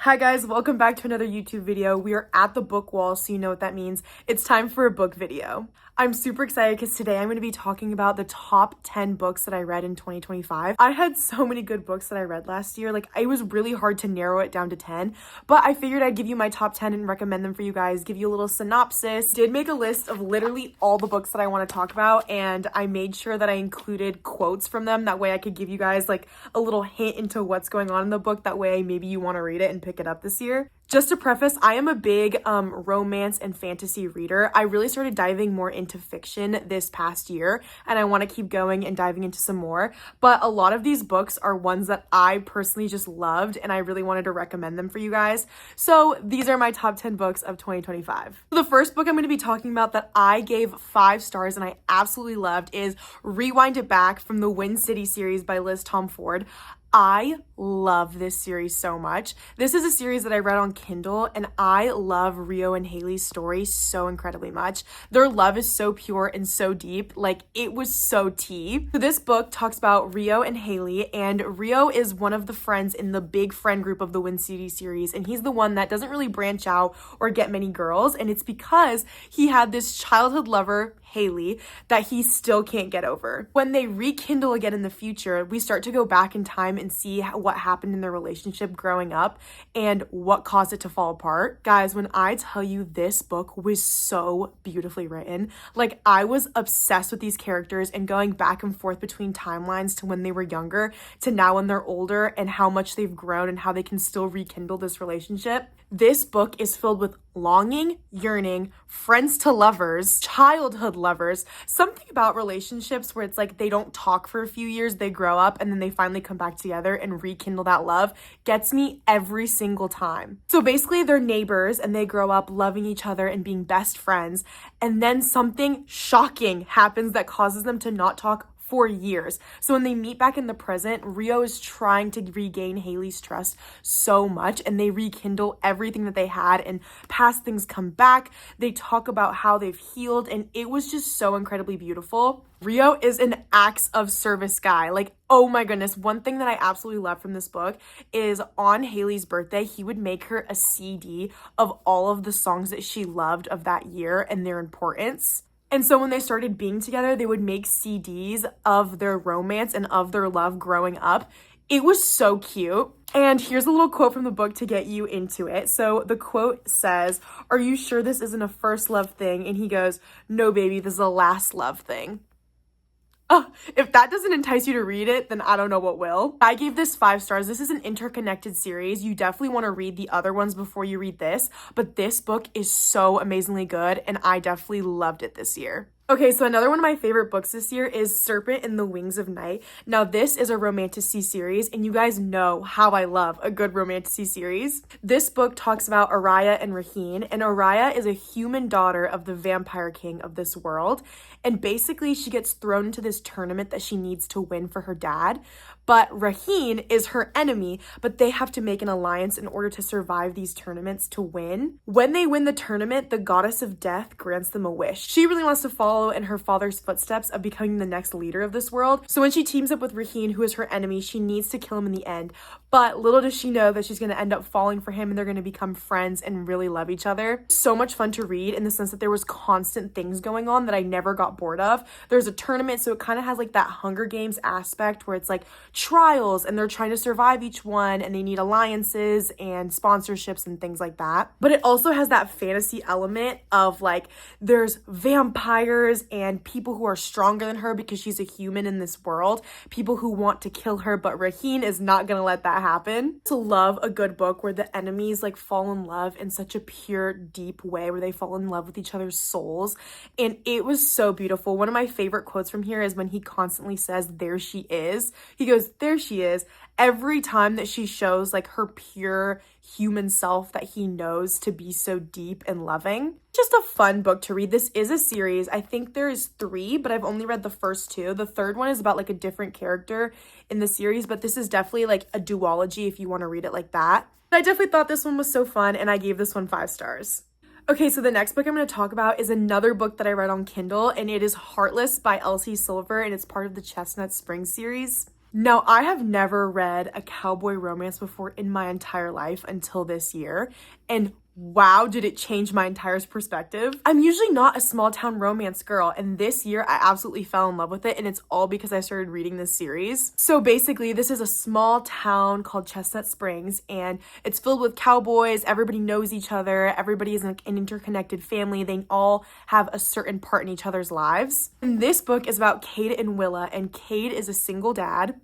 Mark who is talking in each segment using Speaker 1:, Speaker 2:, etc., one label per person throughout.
Speaker 1: Hi guys, welcome back to another YouTube video. We are at the book wall, so you know what that means. It's time for a book video. I'm super excited because today I'm going to be talking about the top 10 books that I read in 2025. I had so many good books that I read last year. Like, it was really hard to narrow it down to 10, but I figured I'd give you my top 10 and recommend them for you guys, give you a little synopsis. Did make a list of literally all the books that I want to talk about, and I made sure that I included quotes from them. That way I could give you guys like a little hint into what's going on in the book. That way maybe you want to read it and pick it up this year. Just to preface, I am a big romance and fantasy reader. I really started diving more into fiction this past year, and I want to keep going and diving into some more. But a lot of these books are ones that I personally just loved, and I really wanted to recommend them for you guys. So these are my top 10 books of 2025. The first book I'm going to be talking about that I gave 5 stars and I absolutely loved is Rewind It Back from the Wind City series by Liz Tom Ford. I love this series so much. This is a series that I read on Kindle, and I love Rio and Haley's story so incredibly much. Their love is so pure and so deep. Like, it was so tea. So this book talks about Rio and Haley, and Rio is one of the friends in the big friend group of the Wind City series, and he's the one that doesn't really branch out or get many girls, and it's because he had this childhood lover, Haley, that he still can't get over. When they rekindle again in the future, we start to go back in time and see what happened in their relationship growing up and what caused it to fall apart. Guys, when I tell you this book was so beautifully written, like, I was obsessed with these characters and going back and forth between timelines to when they were younger to now when they're older and how much they've grown and how they can still rekindle this relationship. This book is filled with longing, yearning, friends to lovers, childhood lovers, something about relationships where it's like they don't talk for a few years, they grow up, and then they finally come back together and rekindle that love gets me every single time. So basically they're neighbors and they grow up loving each other and being best friends, and then something shocking happens that causes them to not talk for years. So when they meet back in the present, Rio is trying to regain Haley's trust so much, and they rekindle everything that they had, and past things come back. They talk about how they've healed, and it was just so incredibly beautiful. Rio is an acts of service guy. Like, oh my goodness. One thing that I absolutely love from this book is on Haley's birthday, he would make her a CD of all of the songs that she loved of that year and their importance. And so when they started being together, they would make CDs of their romance and of their love growing up. It was so cute. And here's a little quote from the book to get you into it. So the quote says, "Are you sure this isn't a first love thing?" And he goes, "No, baby, this is a last love thing." Oh, if that doesn't entice you to read it, then I don't know what will. I gave this 5 stars. This is an interconnected series. You definitely want to read the other ones before you read this, but this book is so amazingly good, and I definitely loved it this year. Okay, so another one of my favorite books this year is Serpent in the Wings of Night. Now, this is a romantasy series, and you guys know how I love a good romantasy series. This book talks about Araya and Raheen, and Araya is a human daughter of the vampire king of this world, and basically she gets thrown into this tournament that she needs to win for her dad. But Raheen is her enemy, but they have to make an alliance in order to survive these tournaments to win. When they win the tournament, the goddess of death grants them a wish. She really wants to follow in her father's footsteps of becoming the next leader of this world. So when she teams up with Raheen, who is her enemy, she needs to kill him in the end. But little does she know that she's going to end up falling for him, and they're going to become friends and really love each other. So much fun to read in the sense that there was constant things going on that I never got bored of. There's a tournament, so it kind of has like that Hunger Games aspect where it's like trials and they're trying to survive each one, and they need alliances and sponsorships and things like that. But it also has that fantasy element of like there's vampires and people who are stronger than her because she's a human in this world, people who want to kill her, but Raheen is not gonna let that happen. To love a good book where the enemies like fall in love in such a pure, deep way, where they fall in love with each other's souls, and it was so beautiful. One of my favorite quotes from here is when he constantly says, "There she is." He goes, "There she is," every time that she shows like her pure human self that he knows to be so deep and loving. Just a fun book to read. This is a series. I think there is 3, but I've only read the first 2. The third one is about like a different character in the series, but this is definitely like a duology if you want to read it like that. I definitely thought this one was so fun, and I gave this one 5 stars. Okay, so the next book I'm going to talk about is another book that I read on Kindle, and it is Heartless by Elsie Silver, and it's part of the Chestnut Spring series. Now, I have never read a cowboy romance before in my entire life until this year, and wow, did it change my entire perspective. I'm usually not a small town romance girl, and this year I absolutely fell in love with it, and it's all because I started reading this series. So basically, this is a small town called Chestnut Springs, and it's filled with cowboys. Everybody knows each other. Everybody is an interconnected family. They all have a certain part in each other's lives. And this book is about Cade and Willa, and Cade is a single dad,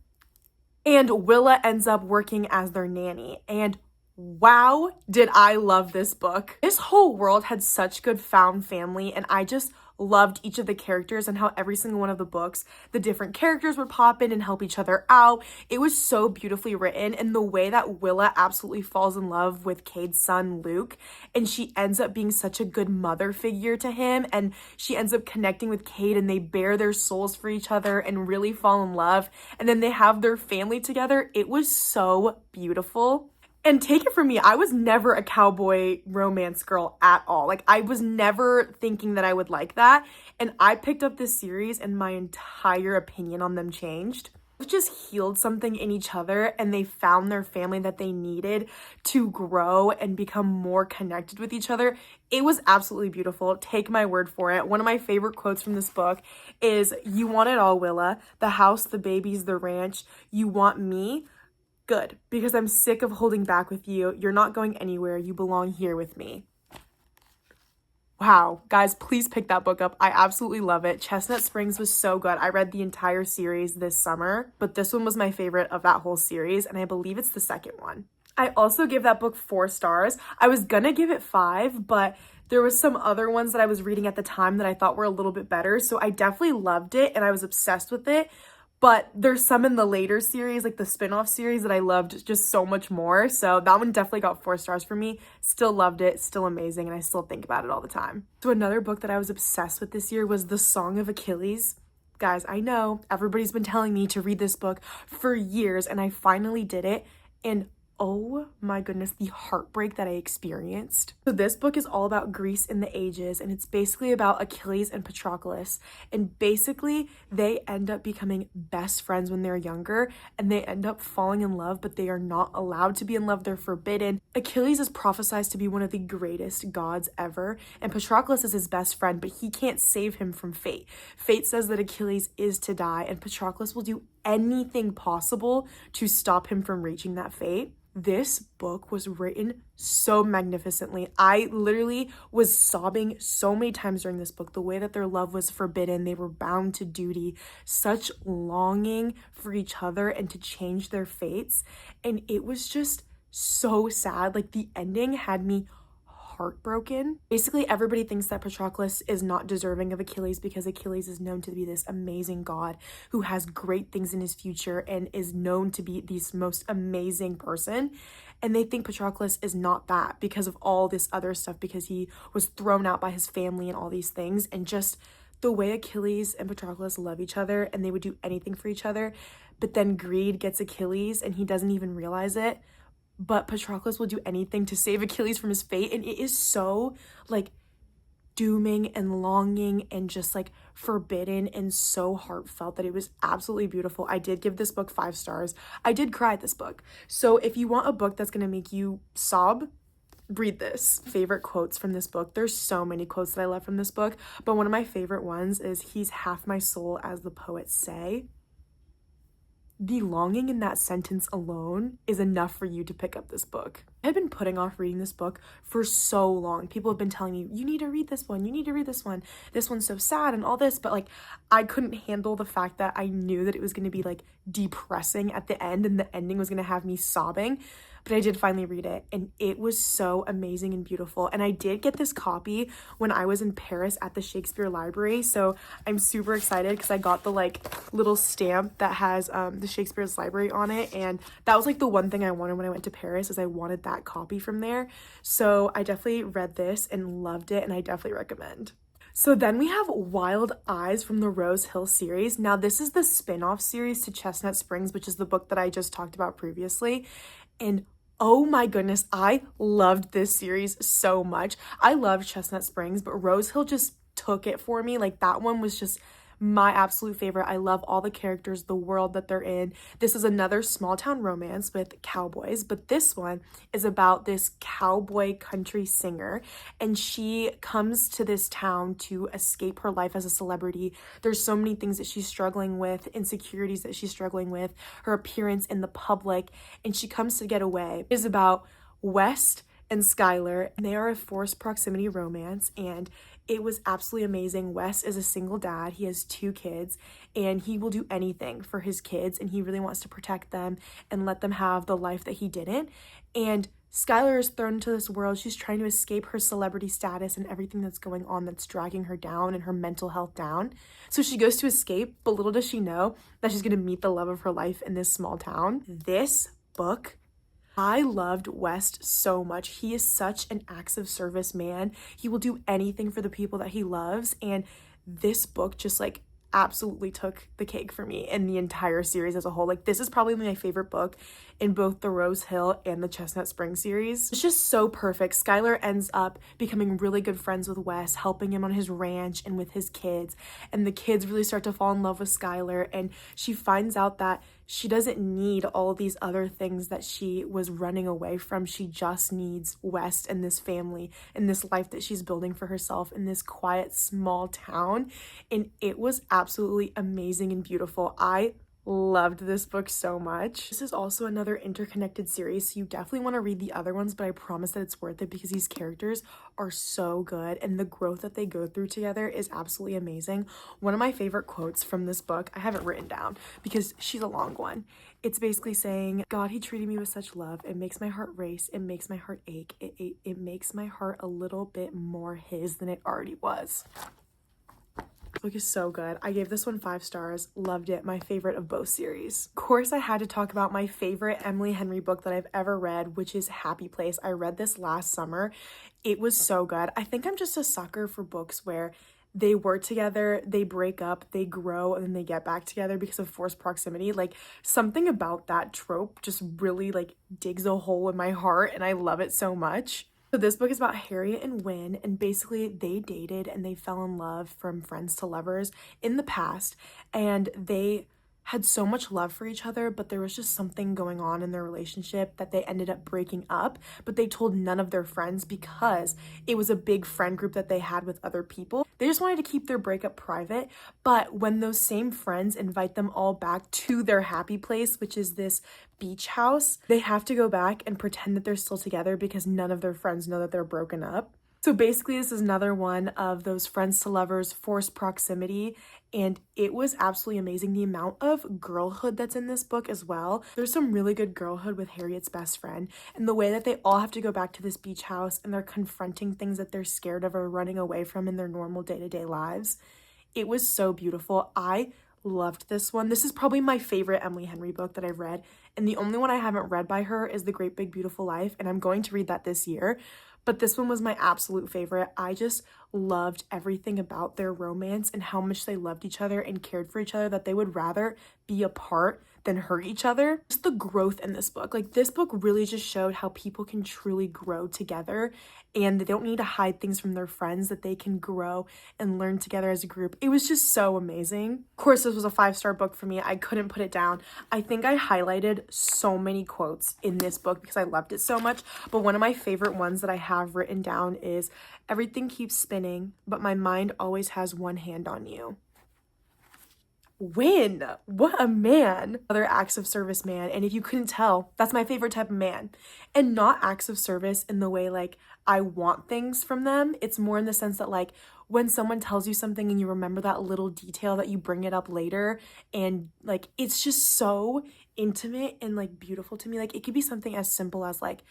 Speaker 1: and Willa ends up working as their nanny. And wow, did I love this book. This whole world had such good found family, and I just loved each of the characters and how every single one of the books, the different characters would pop in and help each other out. It was so beautifully written, and the way that Willa absolutely falls in love with Cade's son, Luke, and she ends up being such a good mother figure to him, and she ends up connecting with Cade, and they bare their souls for each other and really fall in love, and then they have their family together. It was so beautiful. And take it from me, I was never a cowboy romance girl at all. Like, I was never thinking that I would like that. And I picked up this series and my entire opinion on them changed. It just healed something in each other, and they found their family that they needed to grow and become more connected with each other. It was absolutely beautiful. Take my word for it. One of my favorite quotes from this book is, "You want it all, Willa. The house, the babies, the ranch. You want me? Good, because I'm sick of holding back with you. You're not going anywhere. You belong here with me." Wow, guys, please pick that book up. I absolutely love it. Chestnut Springs was so good. I read the entire series this summer, but this one was my favorite of that whole series, and I believe it's the second one. I also give that book 4 stars. I was gonna give it 5, but there was some other ones that I was reading at the time that I thought were a little bit better, so I definitely loved it, and I was obsessed with it. But there's some in the later series, like the spin-off series, that I loved just so much more. So that one definitely got 4 stars for me. Still loved it, still amazing, and I still think about it all the time. So another book that I was obsessed with this year was The Song of Achilles. Guys, I know everybody's been telling me to read this book for years, and I finally did it. And oh my goodness, the heartbreak that I experienced. So this book is all about Greece in the ages, and it's basically about Achilles and Patroclus. And basically, they end up becoming best friends when they're younger, and they end up falling in love, but they are not allowed to be in love. They're forbidden. Achilles is prophesied to be one of the greatest gods ever, and Patroclus is his best friend, but he can't save him from fate. Fate says that Achilles is to die, and Patroclus will do anything possible to stop him from reaching that fate. This book was written so magnificently. I literally was sobbing so many times during this book. The way that their love was forbidden, they were bound to duty, such longing for each other and to change their fates. And it was just so sad. Like, the ending had me heartbroken. Basically, everybody thinks that Patroclus is not deserving of Achilles because Achilles is known to be this amazing god who has great things in his future and is known to be the most amazing person. And they think Patroclus is not that because of all this other stuff, because he was thrown out by his family and all these things. And just the way Achilles and Patroclus love each other, and they would do anything for each other. But then greed gets Achilles and he doesn't even realize it. But Patroclus will do anything to save Achilles from his fate. And it is so, like, dooming and longing and just, like, forbidden and so heartfelt that it was absolutely beautiful. I did give this book 5 stars. I did cry at this book. So if you want a book that's going to make you sob, read this. Favorite quotes from this book. There's so many quotes that I love from this book. But one of my favorite ones is, "He's half my soul, as the poets say." The longing in that sentence alone is enough for you to pick up this book. I had been putting off reading this book for so long. People have been telling me, "You need to read this one. You need to read this one. This one's so sad," and all this. But, like, I couldn't handle the fact that I knew that it was going to be, like, depressing at the end, and the ending was going to have me sobbing. But I did finally read it, and it was so amazing and beautiful. And I did get this copy when I was in Paris at the Shakespeare Library, so I'm super excited because I got the, like, little stamp that has the Shakespeare's Library on it, and that was, like, the one thing I wanted when I went to Paris, is I wanted that copy from there. So I definitely read this and loved it, and I definitely recommend. So then we have Wild Eyes from the Rose Hill series. Now, this is the spin-off series to Chestnut Springs, which is the book that I just talked about previously. And oh my goodness, I loved this series so much. I loved Chestnut Springs, but Rose Hill just took it for me. Like, that one was just my absolute favorite. I love all the characters, the world that they're in. This is another small town romance with cowboys, but this one is about this cowboy country singer, and she comes to this town to escape her life as a celebrity. There's so many things that she's struggling with, insecurities that she's struggling with, her appearance in the public, and she comes to get away. It is about West and Skylar, and they are a forced proximity romance, and it was absolutely amazing. Wes is a single dad. He has 2 kids, and he will do anything for his kids, and he really wants to protect them and let them have the life that he didn't. And Skylar is thrown into this world. She's trying to escape her celebrity status and everything that's going on that's dragging her down and her mental health down. So she goes to escape, but little does she know that she's going to meet the love of her life in this small town. This book, I loved West so much. He is such an acts of service man. He will do anything for the people that he loves. And this book just like absolutely took the cake for me in the entire series as a whole. Like, this is probably my favorite book in both the Rose Hill and the Chestnut Spring series. It's just so perfect. Skylar ends up becoming really good friends with Wes, helping him on his ranch and with his kids. And the kids really start to fall in love with Skylar, and she finds out that she doesn't need all these other things that she was running away from. She just needs West and this family and this life that she's building for herself in this quiet, small town. And it was absolutely amazing and beautiful. I loved this book so much. This is also another interconnected series, so you definitely want to read the other ones, but I promise that it's worth it because these characters are so good and the growth that they go through together is absolutely amazing. One of my favorite quotes from this book, I have it written down because she's a long one. It's basically saying, God, he treated me with such love. It makes my heart race. It makes my heart ache. It makes my heart a little bit more his than it already was. This book is so good. I gave this one 5 stars. Loved it. My favorite of both series. Of course, I had to talk about my favorite Emily Henry book that I've ever read, which is Happy Place. I read this last summer. It was so good. I think I'm just a sucker for books where they work together, they break up, they grow, and then they get back together because of forced proximity. Like, something about that trope just really like digs a hole in my heart, and I love it so much. So this book is about Harriet and Wynne, and basically they dated and they fell in love from friends to lovers in the past, and they had so much love for each other, but there was just something going on in their relationship that they ended up breaking up, but they told none of their friends because it was a big friend group that they had with other people. They just wanted to keep their breakup private, but when those same friends invite them all back to their happy place, which is this beach house, they have to go back and pretend that they're still together because none of their friends know that they're broken up. So basically, this is another one of those friends to lovers, forced proximity, and it was absolutely amazing. The amount of girlhood that's in this book as well. There's some really good girlhood with Harriet's best friend, and the way that they all have to go back to this beach house and they're confronting things that they're scared of or running away from in their normal day-to-day lives. It was so beautiful. I loved this one. This is probably my favorite Emily Henry book that I've read, and the only one I haven't read by her is The Great Big Beautiful Life, and I'm going to read that this year. But this one was my absolute favorite. I just loved everything about their romance and how much they loved each other and cared for each other, that they would rather be apart than hurt each other. Just the growth in this book. Like, this book really just showed how people can truly grow together and they don't need to hide things from their friends, that they can grow and learn together as a group. It was just so amazing. Of course, this was a 5-star book for me. I couldn't put it down. I think I highlighted so many quotes in this book because I loved it so much. But one of my favorite ones that I have written down is, everything keeps spinning, but my mind always has one hand on you. Win! What a man! Other acts of service man, and if you couldn't tell, that's my favorite type of man. And not acts of service in the way like I want things from them. It's more in the sense that like when someone tells you something and you remember that little detail, that you bring it up later, and like it's just so intimate and like beautiful to me. Like, it could be something as simple as like,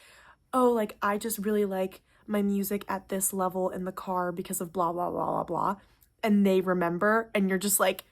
Speaker 1: oh, like I just really like my music at this level in the car because of blah blah blah blah blah, and they remember, and you're just like,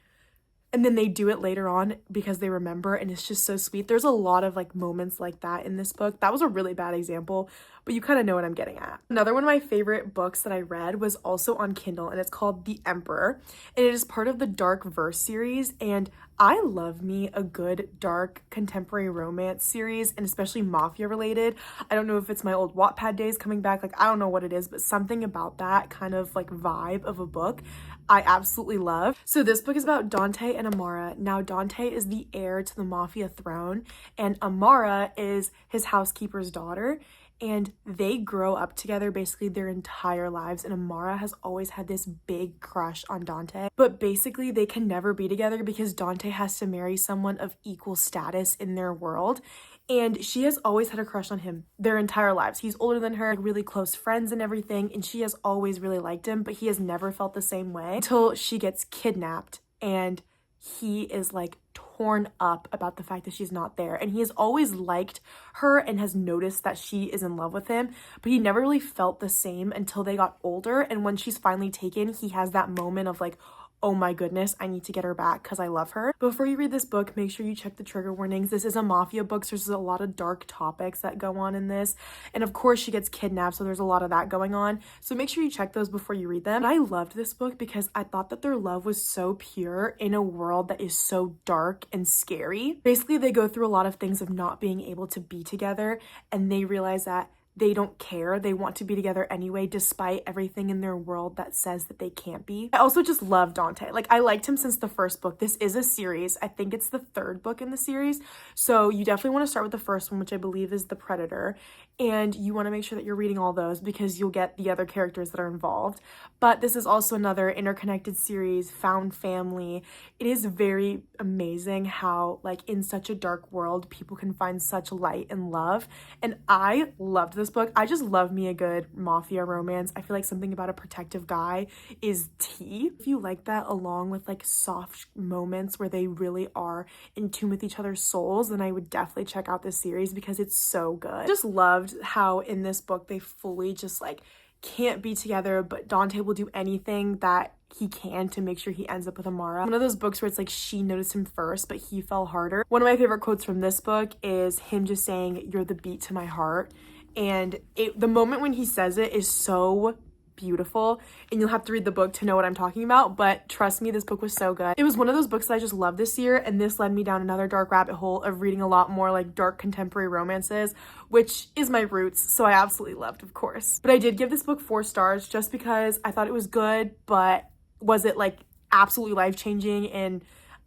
Speaker 1: and then they do it later on because they remember, and it's just so sweet. There's a lot of like moments like that in this book. That was a really bad example, but you kind of know what I'm getting at. Another one of my favorite books that I read was also on Kindle, and it's called The Emperor, and it is part of the Dark Verse series, and I love me a good dark contemporary romance series, and especially mafia related. I don't know if it's my old Wattpad days coming back, like I don't know what it is, but something about that kind of like vibe of a book I absolutely love. So this book is about Dante and Amara. Now Dante is the heir to the mafia throne and Amara is his housekeeper's daughter. And they grow up together basically their entire lives, and Amara has always had this big crush on Dante, but basically they can never be together because Dante has to marry someone of equal status in their world, and she has always had a crush on him their entire lives. He's older than her, like really close friends and everything, and she has always really liked him, but he has never felt the same way until she gets kidnapped, and he is like torn up about the fact that she's not there, and he has always liked her and has noticed that she is in love with him, but he never really felt the same until they got older. And when she's finally taken, he has that moment of like, oh my goodness, I need to get her back because I love her. Before you read this book, make sure you check the trigger warnings. This is a mafia book, so there's a lot of dark topics that go on in this. And of course, she gets kidnapped, so there's a lot of that going on. So make sure you check those before you read them. And I loved this book because I thought that their love was so pure in a world that is so dark and scary. Basically, they go through a lot of things of not being able to be together, and they realize that they don't care. They want to be together anyway, despite everything in their world that says that they can't be. I also just love Dante. Like, I liked him since the first book. This is a series. I think it's the third book in the series. So you definitely want to start with the first one, which I believe is The Predator. And you want to make sure that you're reading all those because you'll get the other characters that are involved. But this is also another interconnected series, found family. It is very amazing how, like, in such a dark world, people can find such light and love. And I loved this book. I just love me a good mafia romance. I feel like something about a protective guy is tea. If you like that, along with like soft moments where they really are in tune with each other's souls, then I would definitely check out this series because it's so good. I just loved how in this book they fully just like can't be together, but Dante will do anything that he can to make sure he ends up with Amara. One of those books where it's like she noticed him first, but he fell harder. One of my favorite quotes from this book is him just saying, "You're the beat to my heart." And the moment when he says it is so beautiful, and you'll have to read the book to know what I'm talking about, but trust me, this book was so good. It was one of those books that I just loved this year, and this led me down another dark rabbit hole of reading a lot more like dark contemporary romances, which is my roots, so I absolutely loved, of course. But I did give this book 4 stars just because I thought it was good, but was it like absolutely life-changing and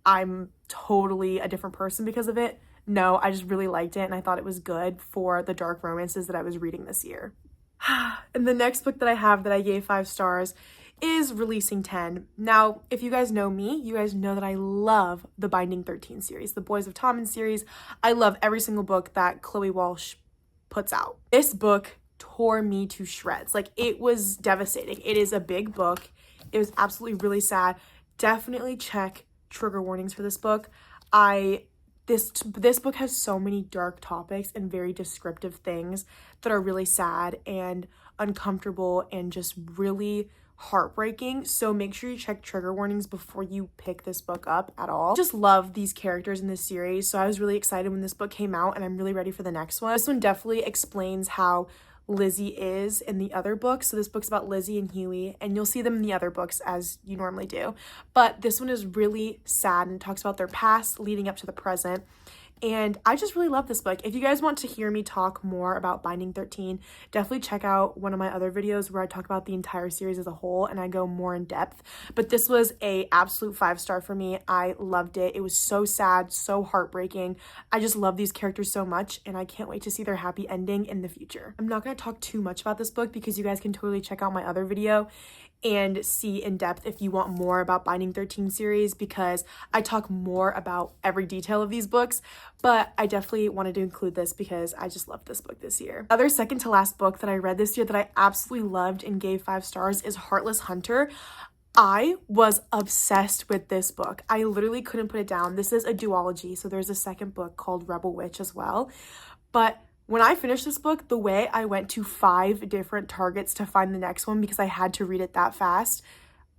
Speaker 1: I'm totally a different person because of it? No, I just really liked it, and I thought it was good for the dark romances that I was reading this year. And the next book that I have that I gave 5 stars is Releasing 10. Now, if you guys know me, you guys know that I love the Binding 13 series, the Boys of Tommen series. I love every single book that Chloe Walsh puts out. This book tore me to shreds. Like, it was devastating. It is a big book. It was absolutely really sad. Definitely check trigger warnings for this book. This book has so many dark topics and very descriptive things that are really sad and uncomfortable and just really heartbreaking. So make sure you check trigger warnings before you pick this book up at all. I just love these characters in this series. So I was really excited when this book came out, and I'm really ready for the next one. This one definitely explains how Lizzie is in the other books. So this book's about Lizzie and Huey, and you'll see them in the other books as you normally do. But this one is really sad and talks about their past leading up to the present. And I just really love this book. If you guys want to hear me talk more about Binding 13, definitely check out one of my other videos where I talk about the entire series as a whole and I go more in depth. But this was a absolute 5-star for me. I loved it. It was so sad, so heartbreaking. I just love these characters so much, and I can't wait to see their happy ending in the future. I'm not going to talk too much about this book because you guys can totally check out my other video and see in depth if you want more about Binding 13 series, because I talk more about every detail of these books, but I definitely wanted to include this because I just loved this book this year. Other second to last book that I read this year that I absolutely loved and gave 5 stars is Heartless Hunter. I was obsessed with this book. I literally couldn't put it down. This is a duology, so there's a second book called Rebel Witch as well, but when I finished this book, the way I went to 5 different Targets to find the next one because I had to read it that fast,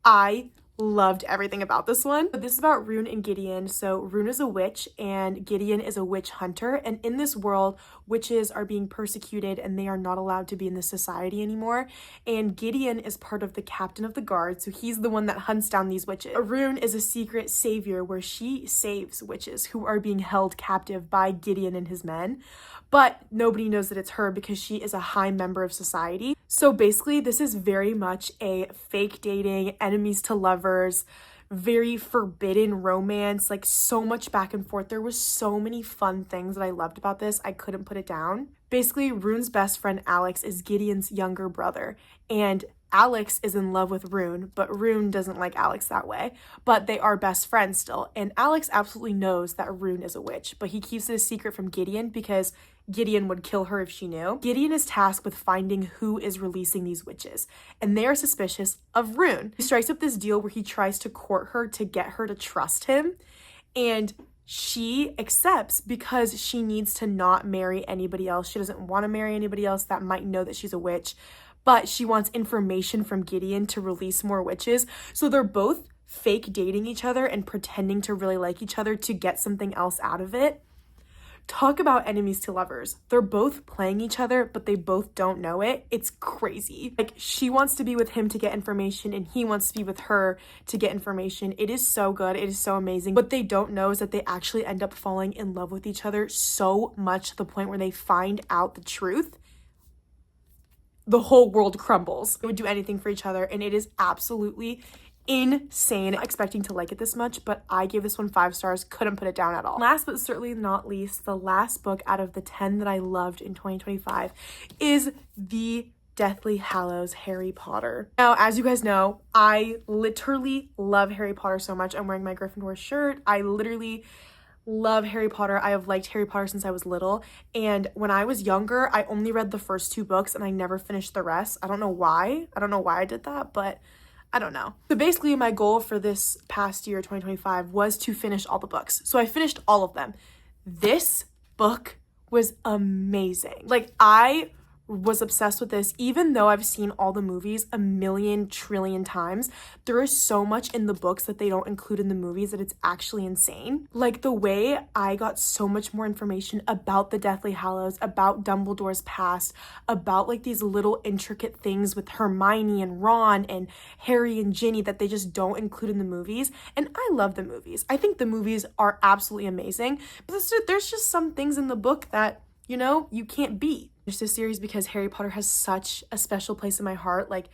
Speaker 1: I loved everything about this one. But this is about Rune and Gideon. So Rune is a witch and Gideon is a witch hunter. And in this world, witches are being persecuted and they are not allowed to be in this society anymore. And Gideon is part of the captain of the guard, so he's the one that hunts down these witches. Arun is a secret savior where she saves witches who are being held captive by Gideon and his men. But nobody knows that it's her because she is a high member of society. So basically, this is very much a fake dating, enemies to lovers, very forbidden romance, like so much back and forth. There was so many fun things that I loved about this. I couldn't put it down. Basically, Rune's best friend Alex is Gideon's younger brother, and Alex is in love with Rune, but Rune doesn't like Alex that way, but they are best friends still. And Alex absolutely knows that Rune is a witch, but he keeps it a secret from Gideon because Gideon would kill her if she knew. Gideon is tasked with finding who is releasing these witches, and they are suspicious of Rune. He strikes up this deal where he tries to court her to get her to trust him, and she accepts because she needs to not marry anybody else. She doesn't want to marry anybody else that might know that she's a witch, but she wants information from Gideon to release more witches. So they're both fake dating each other and pretending to really like each other to get something else out of it. Talk about enemies to lovers. They're both playing each other, but they both don't know it. It's crazy. Like, she wants to be with him to get information and he wants to be with her to get information. It is so good. It is so amazing. What they don't know is that they actually end up falling in love with each other so much to the point where they find out the truth. The whole world crumbles. They would do anything for each other, and it is absolutely insane. Not expecting to like it this much, but I gave this one 5 stars. Couldn't put it down at all. Last but certainly not least, the last book out of the 10 that I loved in 2025 is the Deathly Hallows Harry Potter. Now, as you guys know, I literally love Harry Potter so much. I'm wearing my Gryffindor shirt. I literally love Harry Potter. I have liked Harry Potter since I was little, and when I was younger, I only read the first 2 books and I never finished the rest. I don't know why I did that, but I don't know. So basically, my goal for this past year, 2025, was to finish all the books. So I finished all of them. This book was amazing. Like, I was obsessed with this. Even though I've seen all the movies a million trillion times, there is so much in the books that they don't include in the movies that it's actually insane. Like, the way I got so much more information about the Deathly Hallows, about Dumbledore's past, about like these little intricate things with Hermione and Ron and Harry and Ginny that they just don't include in the movies. And I love the movies. I think the movies are absolutely amazing, but there's just some things in the book that, you know, you can't beat. This series because Harry Potter has such a special place in my heart. Like,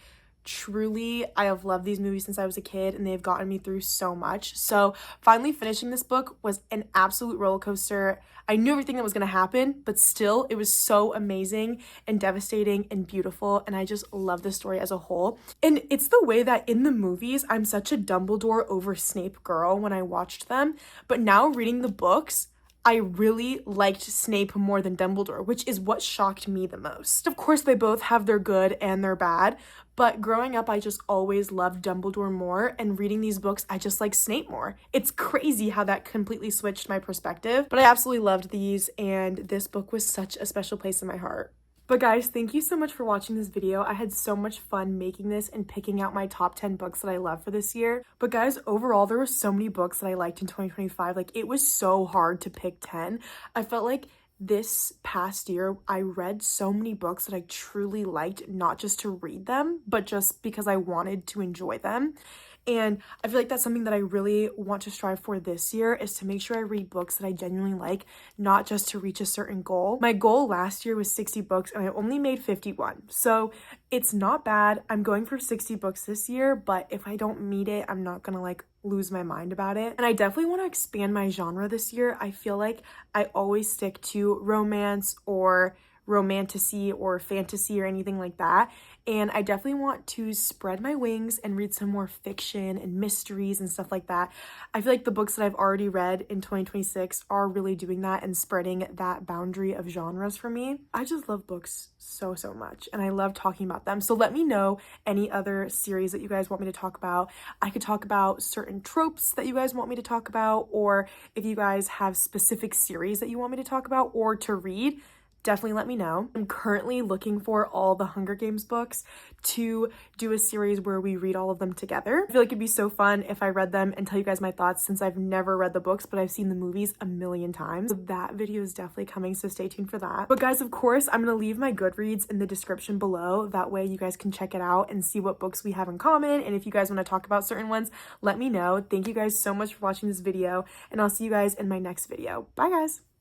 Speaker 1: truly, I have loved these movies since I was a kid, and they've gotten me through so much. So finally finishing this book was an absolute roller coaster. I knew everything that was going to happen, but still, it was so amazing and devastating and beautiful, and I just love the story as a whole. And it's the way that in the movies, I'm such a Dumbledore over Snape girl when I watched them, but now reading the books, I really liked Snape more than Dumbledore, which is what shocked me the most. Of course, they both have their good and their bad, but growing up, I just always loved Dumbledore more, and reading these books, I just like Snape more. It's crazy how that completely switched my perspective, but I absolutely loved these, and this book was such a special place in my heart. But guys, thank you so much for watching this video. I had so much fun making this and picking out my top 10 books that I love for this year. But guys, overall, there were so many books that I liked in 2025. Like, it was so hard to pick 10. I felt like this past year, I read so many books that I truly liked, not just to read them, but just because I wanted to enjoy them. And I feel like that's something that I really want to strive for this year, is to make sure I read books that I genuinely like, not just to reach a certain goal. My goal last year was 60 books and I only made 51. So it's not bad. I'm going for 60 books this year, but if I don't meet it, I'm not gonna like lose my mind about it. And I definitely want to expand my genre this year. I feel like I always stick to romance or romantasy or fantasy or anything like that, and I definitely want to spread my wings and read some more fiction and mysteries and stuff like that. I feel like the books that I've already read in 2026 are really doing that and spreading that boundary of genres for me. I just love books so much, and I love talking about them. So let me know any other series that you guys want me to talk about. I could talk about certain tropes that you guys want me to talk about, or if you guys have specific series that you want me to talk about or to read, definitely let me know. I'm currently looking for all the Hunger Games books to do a series where we read all of them together. I feel like it'd be so fun if I read them and tell you guys my thoughts, since I've never read the books, but I've seen the movies a million times. So that video is definitely coming, so stay tuned for that. But guys, of course, I'm gonna leave my Goodreads in the description below. That way you guys can check it out and see what books we have in common. And if you guys want to talk about certain ones, let me know. Thank you guys so much for watching this video, and I'll see you guys in my next video. Bye guys.